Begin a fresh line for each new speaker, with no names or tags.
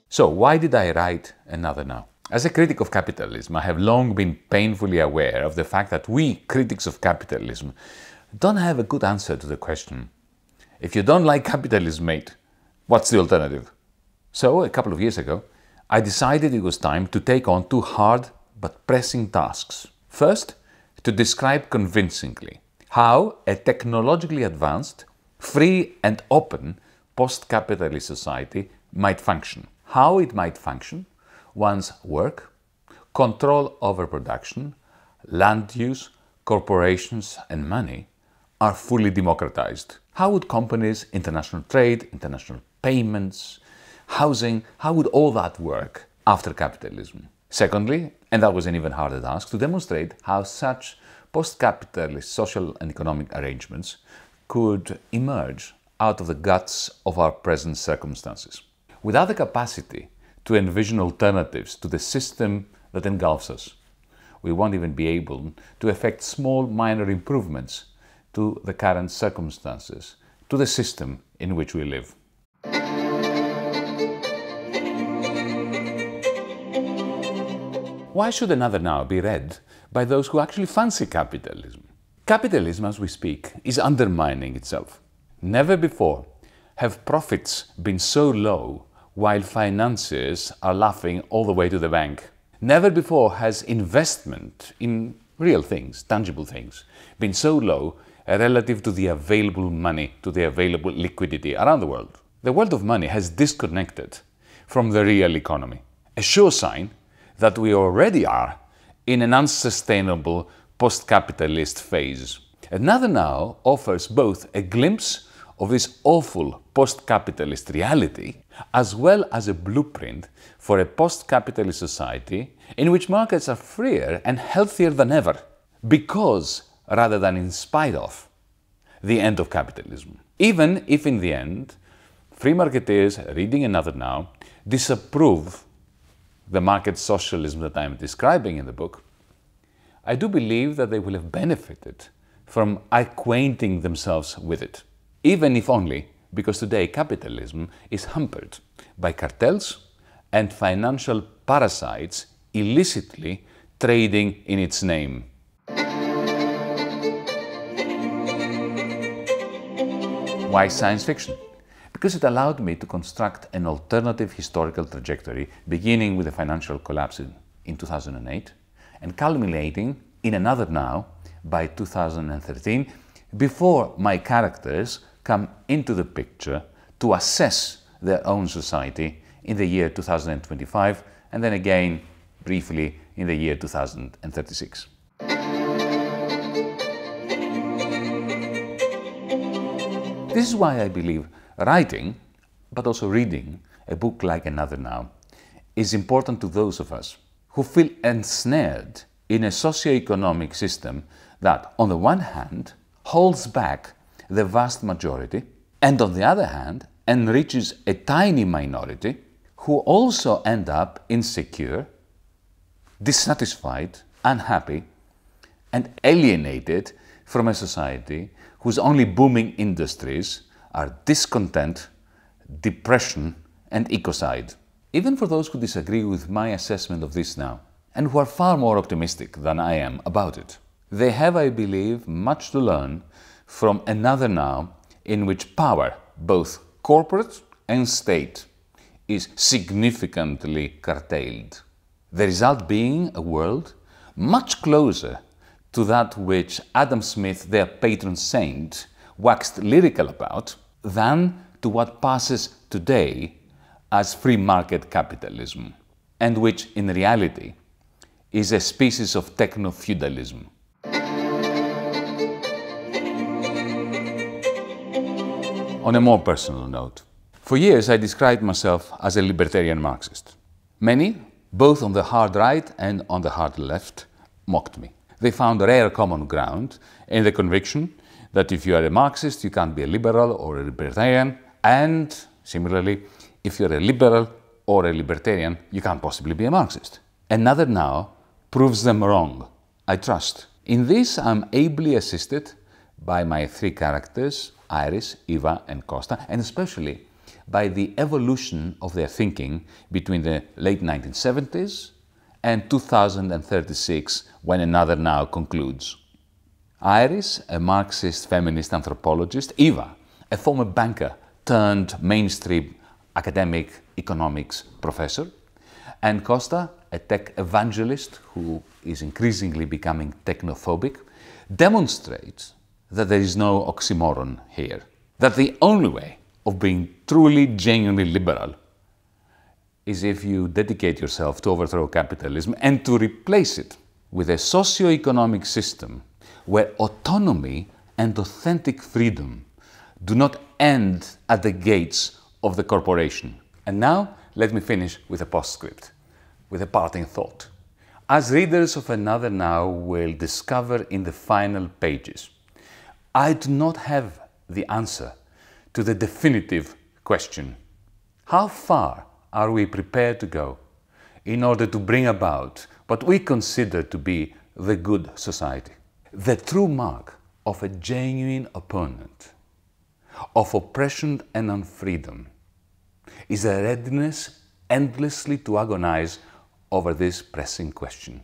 So, why did I write Another Now? As a critic of capitalism, I have long been painfully aware of the fact that we, critics of capitalism, don't have a good answer to the question, if you don't like capitalism, mate, what's the alternative? So, a couple of years ago, I decided it was time to take on two hard but pressing tasks. First, to describe convincingly how a technologically advanced, free and open post-capitalist society might function. How it might function once work, control over production, land use, corporations and money are fully democratized. How would companies, international trade, international payments, housing, how would all that work after capitalism? Secondly, and that was an even harder task, to demonstrate how such post-capitalist social and economic arrangements could emerge out of the guts of our present circumstances. Without the capacity to envision alternatives to the system that engulfs us, we won't even be able to effect small minor improvements to the current circumstances, to the system in which we live. Why should Another Now be read by those who actually fancy capitalism? Capitalism, as we speak, is undermining itself. Never before have profits been so low while financiers are laughing all the way to the bank. Never before has investment in real things, tangible things, been so low relative to the available money, to the available liquidity around the world. The world of money has disconnected from the real economy, a sure sign that we already are in an unsustainable post-capitalist phase. Another Now offers both a glimpse of this awful post-capitalist reality, as well as a blueprint for a post-capitalist society in which markets are freer and healthier than ever, because, rather than in spite of, the end of capitalism. Even if in the end, free marketeers reading Another Now disapprove the market socialism that I am describing in the book, I do believe that they will have benefited from acquainting themselves with it. Even if only because today capitalism is hampered by cartels and financial parasites illicitly trading in its name. Why science fiction? Because it allowed me to construct an alternative historical trajectory beginning with the financial collapse in 2008 and culminating in Another Now by 2013, before my characters come into the picture to assess their own society in the year 2025 and then again briefly in the year 2036. This is why I believe writing, but also reading, a book like Another Now is important to those of us who feel ensnared in a socio-economic system that, on the one hand, holds back the vast majority, and on the other hand, enriches a tiny minority who also end up insecure, dissatisfied, unhappy, and alienated from a society whose only booming industries are discontent, depression, and ecocide. Even for those who disagree with my assessment of this now, and who are far more optimistic than I am about it, they have, I believe, much to learn from Another Now in which power, both corporate and state, is significantly curtailed. The result being a world much closer to that which Adam Smith, their patron saint, waxed lyrical about, than to what passes today as free market capitalism, and which in reality is a species of techno-feudalism. On a more personal note, for years I described myself as a libertarian Marxist. Many, both on the hard right and on the hard left, mocked me. They found rare common ground in the conviction that if you are a Marxist, you can't be a liberal or a libertarian, and similarly, if you're a liberal or a libertarian, you can't possibly be a Marxist. Another Now proves them wrong, I trust. In this, I'm ably assisted by my three characters, Iris, Eva and Costa, and especially by the evolution of their thinking between the late 1970s and 2036, when Another Now concludes. Iris, a Marxist feminist anthropologist, Eva, a former banker turned mainstream academic economics professor, and Costa, a tech evangelist who is increasingly becoming technophobic, demonstrates that there is no oxymoron here, that the only way of being truly, genuinely liberal is if you dedicate yourself to overthrow capitalism and to replace it with a socio-economic system where autonomy and authentic freedom do not end at the gates of the corporation. And now, let me finish with a postscript, with a parting thought. As readers of Another Now will discover in the final pages, I do not have the answer to the definitive question: how far are we prepared to go in order to bring about what we consider to be the good society? The true mark of a genuine opponent of oppression and unfreedom is a readiness endlessly to agonize over this pressing question.